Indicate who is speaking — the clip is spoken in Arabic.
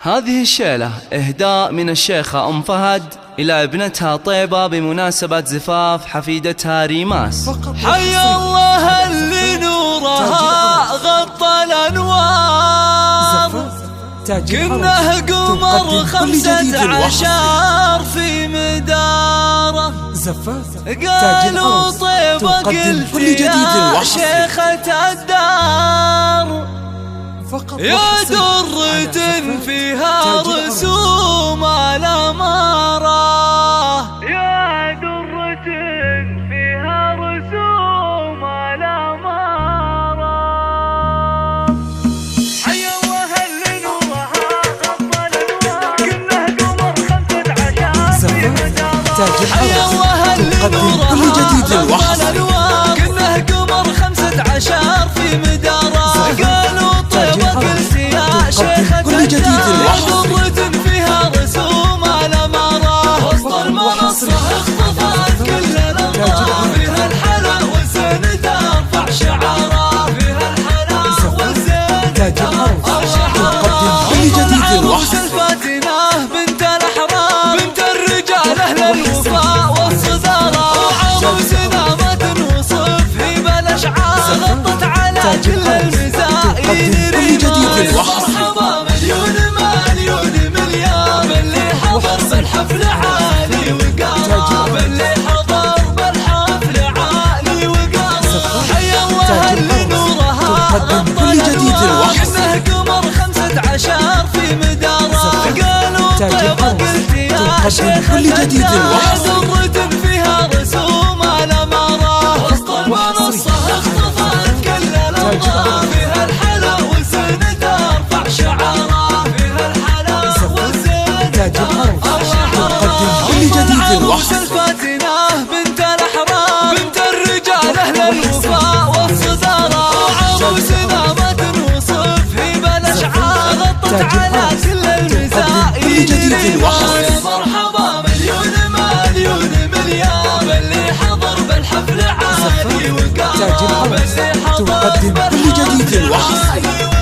Speaker 1: هذه الشيلة إهداء من الشيخة أم فهد إلى ابنتها طيبة بمناسبة زفاف حفيدتها ريماس.
Speaker 2: حي الله اللي نورها غطى الأنوار، كنه قمر 15 في مداره. قالوا طيبة قلت يا شيخة الدار، يا درة فيها رسوم الأمارة، يا درة فيها رسوم الأمارة. حي الله اللي نورها غطى الأنوار، كنه قمر 15 في مداره. حي الله اللي نورها غطى الأنوار، كنه قمر 15 في مداره. قالوا طيبة قلت يا شيخة الدار، ضرة فيها رسوم الأمارة. وسط المنصة اختطفت كل الأنظار، فيها الحلا والزين ترفع شعاره، فيها الحلا والزين ترفع شعاره. العروس الفاتنة بنت الأحرار، بنت الرجال أهل الوفاء والصدارة. وعروسنا ما تنوصف هي بالأشعار، غطت على كل المزايين ريماس. مرحبا مليون مليون مليون باللي حضر بالحفل عالي وقام، باللي حضر بالحفل عالي وقام. حي الله اللي نورها غطى الأنوار، كنه قمر 15 في مداره. قالوا طيبة قلت يا شيخة الدار، ضرة فيها رسوم الأمارة. وسط المنصة اختطفت كل الأنظار، فيها الحلا والزين ترفع شعاره، فيها الحلا والزين ترفع شعاره. العروس الفاتنة بنت الأحرار، بنت الرجال أهل الوفاء والصدارة. وعروسنا ما تنوصف هي بالأشعار، غطت على كل المزايين ريماس. مرحبا مليون مليون مليون باللي حضر بالحفل عالي وقام، باللي حضر بالحفل عالي وقام.